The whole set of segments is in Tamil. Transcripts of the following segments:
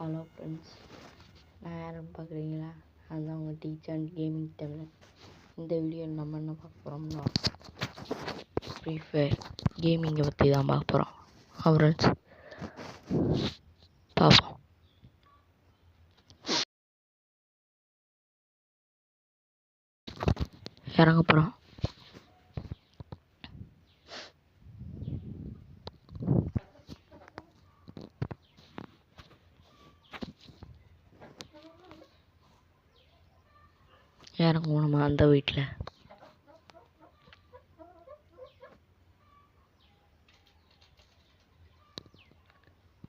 ஹலோ ஃப்ரெண்ட்ஸ், நான் யாருன்னு பார்க்குறீங்களா? அதுதான் உங்கள் டீச்சர் கேமிங் தமிழன். இந்த வீடியோவில் நம்ம என்ன பார்க்க போகிறோம்னா ஃப்ரீ ஃபயர் கேமிங்கை பற்றி தான் பார்க்க போகிறோம். ஃப்ரெண்ட்ஸ் பார்ப்போம். இறங்க போகிறோம். இறங்குவோம் நம்ம அந்த வீட்டில்.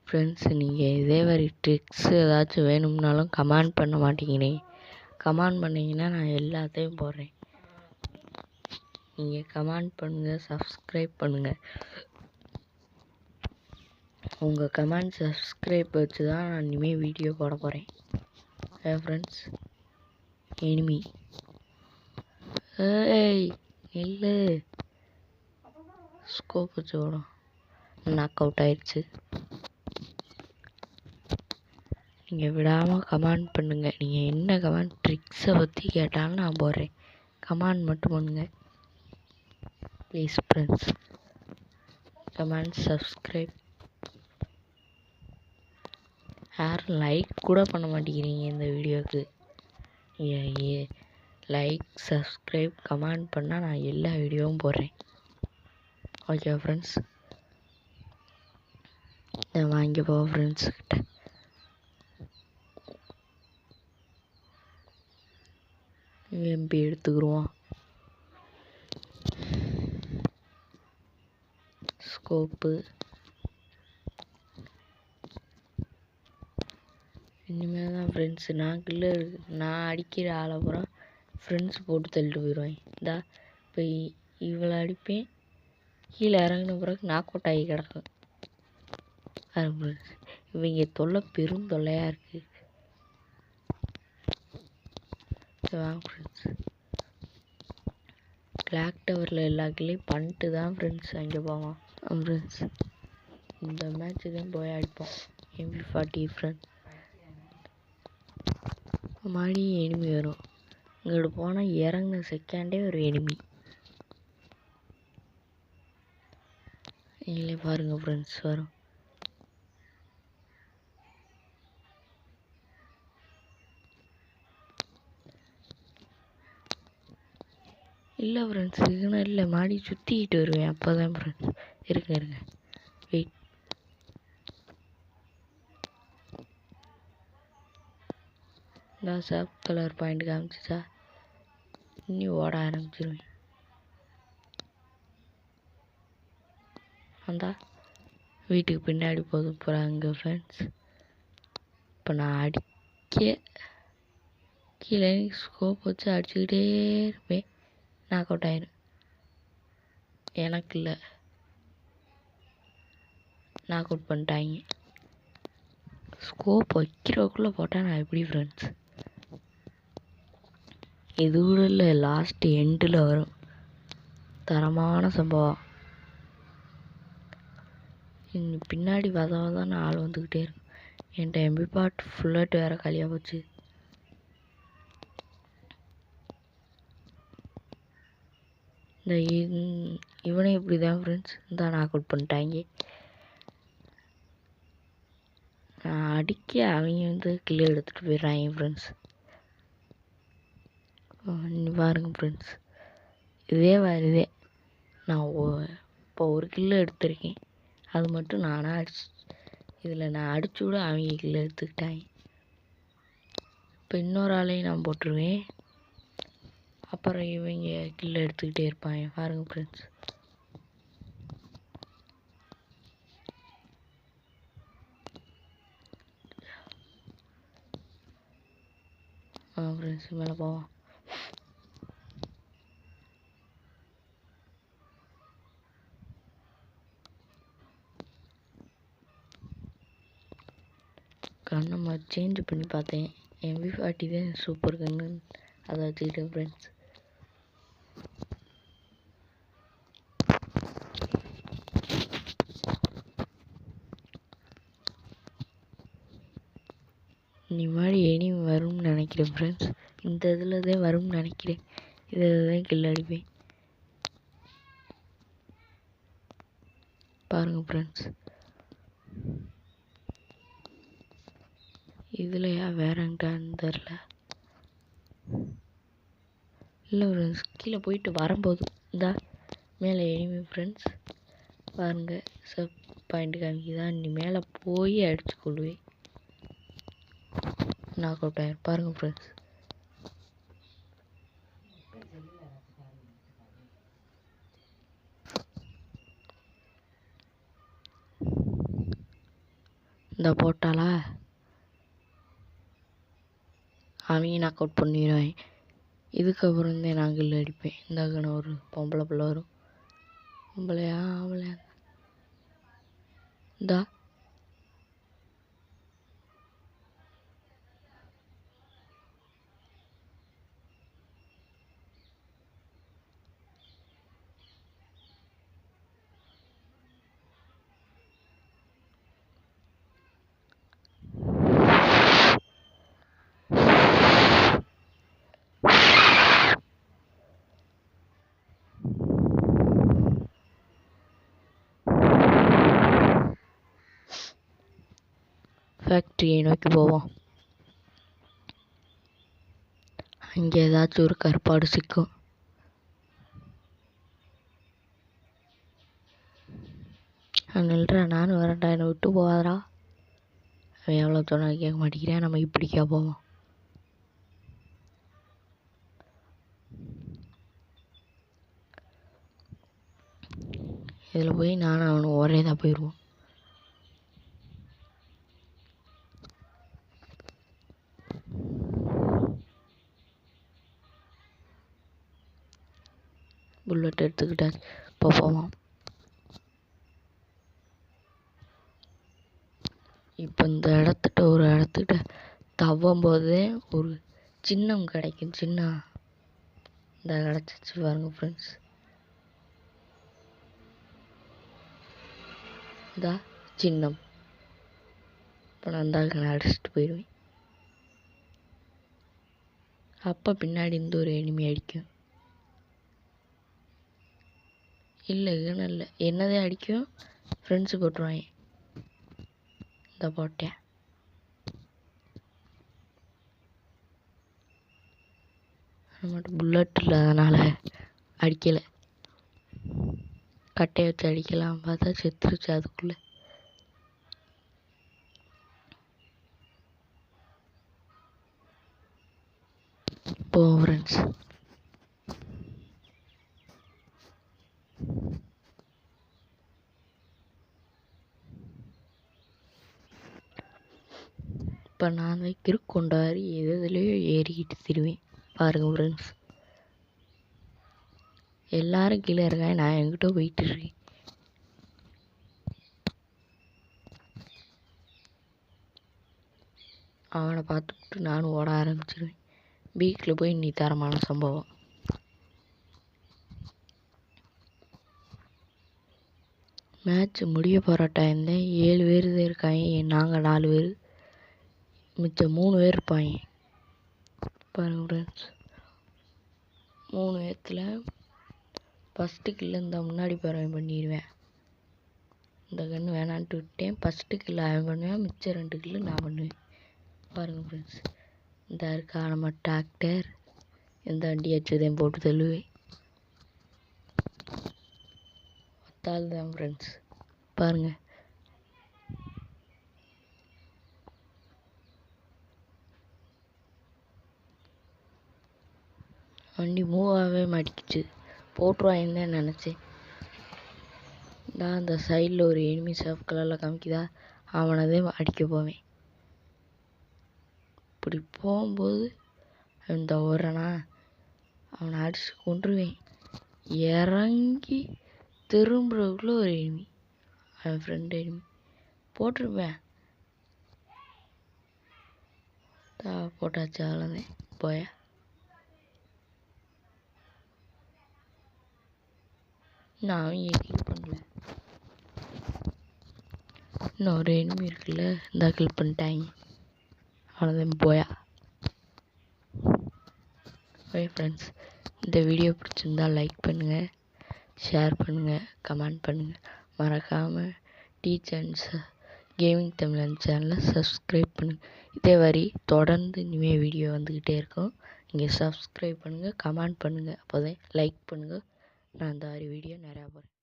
ஃப்ரெண்ட்ஸ், நீங்கள் இதே மாதிரி ட்ரிக்ஸ் ஏதாச்சும் வேணும்னாலும் கமெண்ட் பண்ண மாட்டேங்கிறீங்க. கமெண்ட் பண்ணிங்கன்னா நான் எல்லாத்தையும் போடுறேன். நீங்கள் கமெண்ட் பண்ணுங்கள், சப்ஸ்கிரைப் பண்ணுங்கள். உங்கள் கமெண்ட் சப்ஸ்கிரைப் வச்சு தான் நான் இனிமேல் வீடியோ போட போகிறேன். ஃப்ரெண்ட்ஸ், எனிமி ஏய் இல்லை, ஸ்கோப் வச்சு ஓடும். நாக் அவுட் ஆயிடுச்சு. நீங்கள் விடாமல் கமெண்ட் பண்ணுங்கள். நீங்கள் என்ன கமெண்ட் ட்ரிக்ஸை பற்றி கேட்டாலும் நான் போடுறேன். கமெண்ட் மட்டும் பண்ணுங்கள் ப்ளீஸ் ஃப்ரெண்ட்ஸ். Comment subscribe. யாரும் லைக் கூட பண்ண மாட்டேங்கிறீங்க இந்த வீடியோவுக்கு. லைக், சப்ஸ்கிரைப், கமெண்ட் பண்ணால் நான் எல்லா வீடியோவும் போடுறேன். ஓகே ஃப்ரெண்ட்ஸ், நான் வாங்கி போவோம் ஃப்ரெண்ட்ஸ்கிட்ட. எம்பி எடுத்துக்கிடுவோம். ஸ்கோப்பு இனிமேல் தான் ஃப்ரெண்ட்ஸ். நான் அடிக்கிற ஆளை பூரா ஃப்ரெண்ட்ஸ் போட்டு தள்ளிட்டு போயிடுவேன். இந்தா இப்போ இவளை அடிப்பேன், கீழே இறங்கின பிறகு நாக் அவுட் ஆகி கிடக்கும். ஃப்ரெண்ட்ஸ், இவங்க தொல்லை பெரும் தொல்லையாக இருக்குது. வாங்க ஃப்ரெண்ட்ஸ், கிளாக் டவரில் எல்லா கிளையும் பண்ணிட்டு தான் ஃப்ரெண்ட்ஸ் அங்கே போவோம். ஃப்ரெண்ட்ஸ், இந்த மேட்ச்சு தான் போய் அடிப்போம். MP40 ஃப்ரெண்ட் மறுபடி எனிமி வரும். இங்கிட்டு போனால் இறங்கின செகண்டே ஒரு எனிமி. இல்லை பாருங்க ஃப்ரெண்ட்ஸ், வரும். இல்லை ஃப்ரெண்ட்ஸ், இதுன்னு இல்லை, மாடி சுற்றிக்கிட்டு வருவேன். அப்போ தான் ஃப்ரெண்ட்ஸ். இருங்க வெயிட். நான் சாப் கலர் பாயிண்ட் காமிச்சிச்சா, இன்னி ஓட ஆரம்பிச்சிருவேன். அந்த வீட்டுக்கு பின்னாடி போகிறாங்க ஃப்ரெண்ட்ஸ். இப்போ நான் அடிக்க கீழே ஸ்கோப் வச்சு அடிச்சுக்கிட்டே இருப்பேன். நாக் அவுட் ஆயிரும். எனக்கு இல்லை, நாக் அவுட் பண்ணிட்டாங்க. ஸ்கோப் வைக்கிறதுக்குள்ளே போட்டால் நான் எப்படி ஃப்ரெண்ட்ஸ்? இது கூட இல்லை, லாஸ்ட் எண்டில் வரும் தரமான சம்பவம். பின்னாடி வதான் ஆள் வந்துக்கிட்டே இருக்கும். என்கிட்ட MP40 ஃபுல்லட் வேறு காலியாக போச்சு. இந்த இவனை இப்படி தான் ஃப்ரெண்ட்ஸ் இந்த நாக் அவுட் பண்ணிட்டாங்க. நான் அடிக்க அவங்க கிலோ எடுத்துகிட்டு போயிடுறாங்க ஃப்ரெண்ட்ஸ். பாருங்க ஃப்ரெண்ட்ஸ், இதே வருதே. நான் இப்போ ஒரு கிலோ எடுத்திருக்கேன். அது மட்டும் நானாக இதில் நான் அடிச்சு விட அவங்க கிலோ எடுத்துக்கிட்டாங்க. இப்போ இன்னொரு ஆளையும் நான் போட்டுருவேன். அப்புறம் இவங்க கிலோ எடுத்துக்கிட்டே இருப்பாங்க. பாருங்க ஃப்ரெண்ட்ஸ். ஃப்ரெண்ட்ஸ், மேலே போவோம். கண்ணை சேஞ்ச் பண்ணி பார்த்தேன். MP40 தான் சூப்பர் கன்னு, அதை வச்சுக்கிட்டேன் ஃப்ரெண்ட்ஸ். நீ மாதிரி எனிமி வரும்னு நினைக்கிறேன் ஃப்ரெண்ட்ஸ். இந்த இதில் தான் வரும்னு நினைக்கிறேன். இதில் தான் கில் அடிப்பேன். பாருங்கள் ஃப்ரெண்ட்ஸ். இதுலையா வேறங்கிட்டான்னு தெரில. இல்லை ஃப்ரெண்ட்ஸ், கீழே போயிட்டு வரும்போது இந்தா மேலே எனிமி ஃப்ரெண்ட்ஸ். பாருங்கள், சப் பாயிண்ட் காமிக்குதா? நீ மேலே போய் அடிச்சு கொள்வேன். நாக் அவுட் ஆயிரும். பாருங்கள் ஃப்ரெண்ட்ஸ். இந்த போட்டாலா அவங்க நாக் அவுட் பண்ணிடுவேன். இதுக்கப்புறம் தான் நான் கில் அடிப்பேன். இந்த ஒரு பொம்பளை பிள்ளை வரும். பொம்பளையா ஆம்பளையா? இந்தா ஃபேக்ட்ரியை நோக்கி போவோம். அங்கே ஏதாச்சும் ஒரு கருப்பாடு சிக்கும். நில்றா, நானும் வரேன்டா, என்னை விட்டு போகாதடா. அவன் எவ்வளோ சொன்னாலும் கேட்க மாட்டேங்கிறேன். நம்ம இப்படிக்கா போவோம். இதில் போய் நானும் அவனும் ஒரே தான் போயிடுவோம். புல்லட் எடுத்துக்கிட்டாச்சு. இப்போ போவோம். இப்போ இந்த இடத்துட்ட ஒரு இடத்துக்கிட்ட தவ்வும் போதே ஒரு சின்னம் கிடைக்கும். சின்னம் இந்த கிடச்சிச்சு பாருங்க ஃப்ரெண்ட்ஸ். இந்த சின்னம் இப்போ நான் அந்த அடிச்சுட்டு போயிடுவேன். அப்போ பின்னாடி இருந்து ஒரு எனிமி அடிக்கும். இல்லை இல்லை, என்னதே அடிக்கும். ஃப்ரெண்ட்ஸு போட்டுருவாங்க. இந்த போட்டேன். மட்டும் புல்லட் இல்லை, அதனால் அடிக்கலை. கட்டையை வச்சு அடிக்கலாம் பார்த்தா செத்துருச்சு அதுக்குள்ளே. போவோம் ஃப்ரெண்ட்ஸ். இப்போ நான் கிறுக்கொண்டாரி எதுலேயோ ஏறிக்கிட்டு திருவேன். பாருங்கள் ஃப்ரெண்ட்ஸ், எல்லாரும் கீழே இருக்காங்க, நான் என்கிட்ட போயிட்டு இருக்கேன். அவனை பார்த்துக்கிட்டு நானும் ஓட ஆரம்பிச்சிருவேன். பீக்கில் போய் நீ தரமான சம்பவம். மேட்ச் முடிய போகிற டைம் தான். 7 பேர் தான் இருக்காங்க, நாங்கள் 4 பேர், மிச்சம் 3 பேர் இருப்பாங்க. பாருங்கள் ஃப்ரெண்ட்ஸ், 3 பேர்த்தில் ஃபஸ்ட்டு கில்லு இந்த முன்னாடி போகிறவன் பண்ணிடுவேன். இந்த கன்று வேணான்ட்டு விட்டேன். ஃபஸ்ட்டு கில்லு அவன் பண்ணுவேன், மிச்சம் 2 கில்லு நான் பண்ணுவேன். பாருங்கள் ஃப்ரெண்ட்ஸ், இந்த இருக்கா நம்ம டிராக்டர். எந்த வண்டி வச்சுதான் போட்டு தள்ளுவேன். ஒத்தாள் தான் ஃப்ரெண்ட்ஸ். பாருங்கள், வண்டி மூவ் ஆகவே மாட்டிக்கிச்சு. போட்டுருவாங்கன்னு தான் நினச்சேன். நான் அந்த சைடில் ஒரு எனிமி சாஃப்ட் கலரில் காமிக்குதா, அவனதே அடிக்க போவேன். இப்படி போகும்போது இந்த ஓடுறானா, அவனை அடிச்சு கொண்டுருவேன். இறங்கி திரும்புறதுக்குள்ளே ஒரு எனிமி, அவன் ஃப்ரெண்ட் எனிமி போட்டிருப்பேன். போட்டாச்சு, அவ்வளோதான். போய நான் அவங்க கில் பண்ணல. இன்னும் ஒரு எனிமி இருக்குல்ல, இந்த கில் பண்ணிட்டாங்க. அவ்வளோதான் போயா. ஓகே ஃப்ரெண்ட்ஸ், இந்த வீடியோ பிடிச்சிருந்தா லைக் பண்ணுங்கள், ஷேர் பண்ணுங்கள், கமெண்ட் பண்ணுங்கள். மறக்காமல் டீச்சர்ஸ் கேமிங் தமிழன் சேனலை சப்ஸ்கிரைப் பண்ணுங்கள். இதே மாதிரி தொடர்ந்து இனிமேல் வீடியோ வந்துக்கிட்டே இருக்கும். நீங்கள் சப்ஸ்கிரைப் பண்ணுங்கள், கமெண்ட் பண்ணுங்கள், அப்போதான் லைக் பண்ணுங்கள். நான் இந்த மாதிரி வீடியோ நிறையா போடுறேன்.